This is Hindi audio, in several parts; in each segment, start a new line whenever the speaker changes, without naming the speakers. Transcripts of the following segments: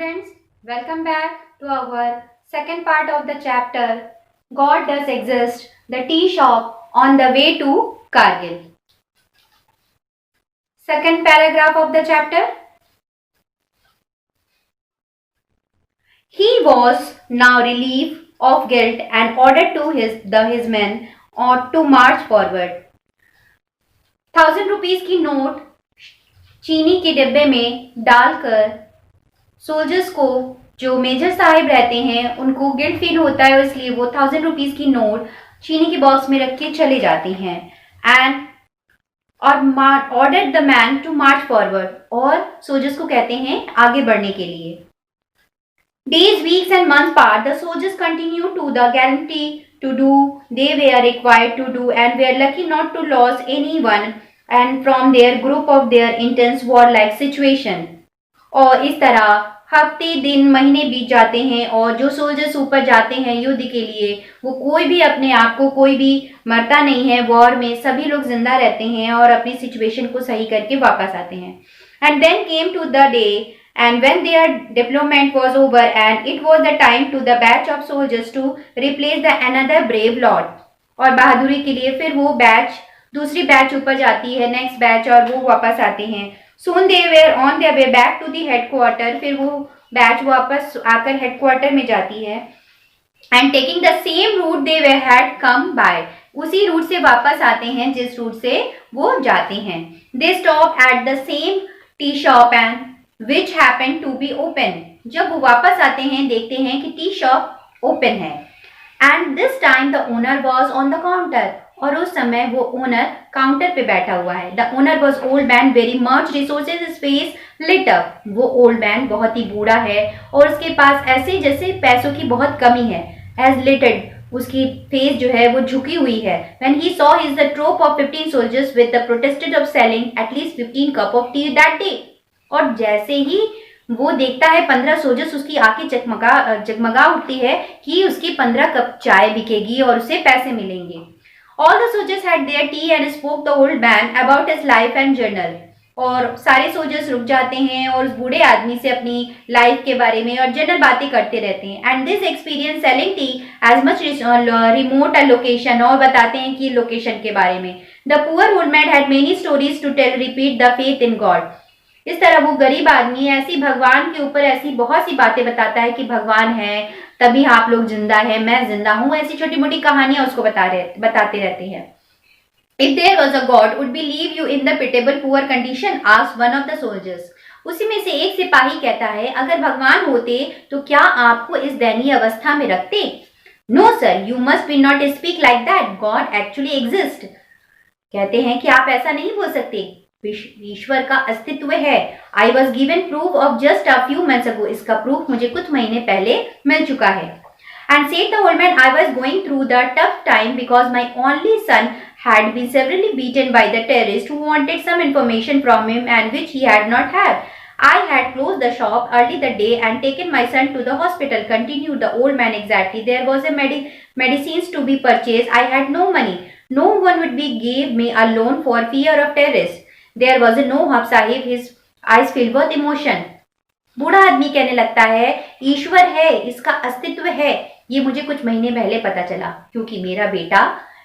students, welcome back to our second part of the chapter God Does Exist, the tea shop on the way to Kargil. Second paragraph of the chapter. He was now relieved of guilt and ordered to his men to march forward. 1000 rupees की नोट चीनी के डिब्बे में डालकर सोल्जर्स को जो मेजर साहिब रहते हैं उनको गिल्ट फील होता है, इसलिए वो 1000 रुपीज की नोट चीनी के बॉक्स में रख के चले जाते हैं and order the man to march forward, और सोल्जर्स को कहते हैं आगे बढ़ने के लिए. Days weeks and months pass the soldiers continue to the guarantee to do they were required to do and were lucky not to lose anyone and from their group of their intense warlike situation. और इस तरह हफ्ते दिन महीने बीत जाते हैं और जो सोल्जर्स ऊपर जाते हैं युद्ध के लिए वो कोई भी अपने आप को कोई भी मरता नहीं है. वॉर में सभी लोग जिंदा रहते हैं और अपनी सिचुएशन को सही करके वापस आते हैं. And then came to the day and when their deployment was over and it was the time to the batch of soldiers to replace the another brave lot. और बहादुरी के लिए फिर वो बैच दूसरी बैच ऊपर जाती है, नेक्स्ट बैच, और वो वापस आते हैं. Soon they were on their way back to the headquarter. फिर वो बैच वापस आकर हेडक्वार्टर में जाती है and taking the same route they were had come by. उसी रूट से वापस आते हैं जिस रूट से वो जाते हैं. They stop at the same tea shop and which happened to be open. जब वो वापस आते हैं देखते हैं कि टी शॉप ओपन है. And this time the owner was on the counter. और उस समय वो ओनर काउंटर पे बैठा हुआ है. The owner was old man, very much resources, his face lit up. वो ओल्ड मैन बहुत ही बूढ़ा है और उसके पास ऐसे जैसे पैसों की बहुत कमी है. As littered, उसकी फेस जो है वो झुकी हुई है. When he saw his the troop of 15 soldiers with the protested of selling at least 15 cup of tea that day. और जैसे ही वो देखता है 15 सोल्जर्स, उसकी आंखें जगमगा उठती है कि उसकी 15 कप चाय बिकेगी और उसे पैसे मिलेंगे. All the soldiers had their tea and spoke the old man about his life and journal. और सारे सोल्जर्स रुक जाते हैं और उस बूढ़े आदमी से अपनी लाइफ के बारे में और जनरल बातें करते रहते हैं. And this experience selling tea as much remote a location, और बताते हैं कि लोकेशन के बारे में. The poor old man had many stories to tell, repeat the faith in God. इस तरह वो गरीब आदमी ऐसी भगवान के ऊपर ऐसी बहुत सी बातें बताता है कि भगवान है तभी आप लोग जिंदा है, मैं जिंदा हूं, ऐसी छोटी मोटी कहानियां उसको बताते रहते हैं. If there was a God, would we leave you in the pitiable poor condition? asked one of the soldiers. उसी में से एक सिपाही कहता है, अगर भगवान होते तो क्या आपको इस दयनीय अवस्था में रखते? No sir, you must be not speak like that. God actually exists. कहते हैं कि आप ऐसा नहीं बोल सकते, ईश्वर का अस्तित्व है. I was given proof of just a few months ago. इसका प्रूफ मुझे कुछ महीने पहले मिल चुका है. And said the old man, I was going through the tough time because my only son had been severely beaten by the terrorists who wanted some information from him and which he had not had. I had closed the shop early the day and taken my son to the hospital, continued the old man. Exactly. There was a medicines to be purchased. I had no money. No one would be gave me a loan for fear of terrorists. There was no Hub Sahib, his eyes filled with emotion. बूढ़ा आदमी कहने लगता है, ईश्वर है, इसका अस्तित्व है, ये मुझे कुछ महीने पहले पता चला क्योंकि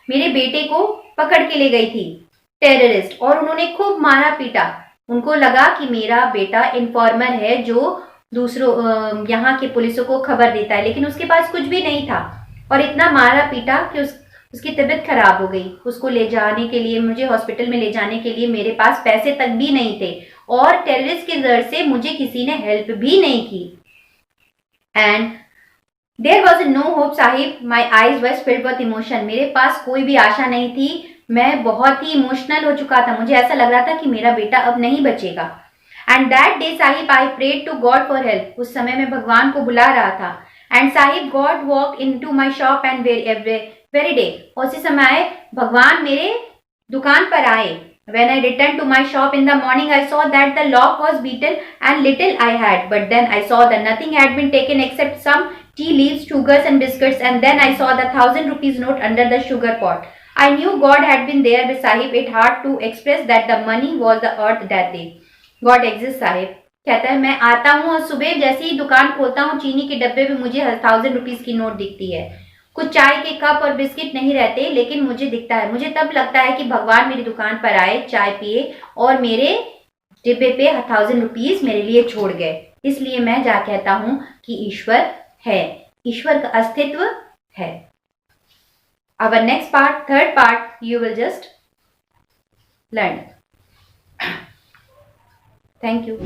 मेरे बेटे को पकड़ के ले गई थी टेररिस्ट और उन्होंने खूब मारा पीटा. उनको लगा कि मेरा बेटा इन्फॉर्मर है जो दूसरों यहाँ के पुलिसों को खबर देता है, लेकिन उसके पास कुछ भी नहीं था और इतना मारा पीटा कि उसकी तबीयत खराब हो गई. उसको ले जाने के लिए, मुझे हॉस्पिटल में ले जाने के लिए मेरे पास पैसे तक भी नहीं थे और टेररिस्ट के डर से मुझे किसी ने हेल्प भी नहीं की. And there was no hope sahib, my eyes was filled with emotion. मेरे पास कोई भी आशा नहीं थी, मैं बहुत ही इमोशनल हो चुका था, मुझे ऐसा लग रहा था कि मेरा बेटा अब नहीं बचेगा. And that day sahib I prayed to God for help. उस समय मैं भगवान को बुला रहा था. And sahib God walk in to my shop and very day. उसी समय भगवान मेरे दुकान पर आए. When I returned to my shop in the morning, I saw that the lock was beaten and little I had. But then I saw that nothing had been taken except some tea leaves, sugars and biscuits. And then I saw the 1000 rupees note under the sugar pot. I knew God had been there with Sahib. It hard to express that the money was the earth that day. God exists, Sahib. कहता है मैं आता हूँ और सुबह जैसे ही दुकान खोलता हूँ चीनी के डब्बे पे मुझे 1000 रुपीज की नोट दिखती है। कुछ चाय के कप और बिस्किट नहीं रहते लेकिन मुझे दिखता है। मुझे तब लगता है कि भगवान मेरी दुकान पर आए, चाय पिए और मेरे डिब्बे पे 1000 रुपीज मेरे लिए छोड़ गए। इसलिए मैं जा कहता हूँ कि ईश्वर है, ईश्वर का अस्तित्व है। Our next part, third part, you will just learn. Thank you.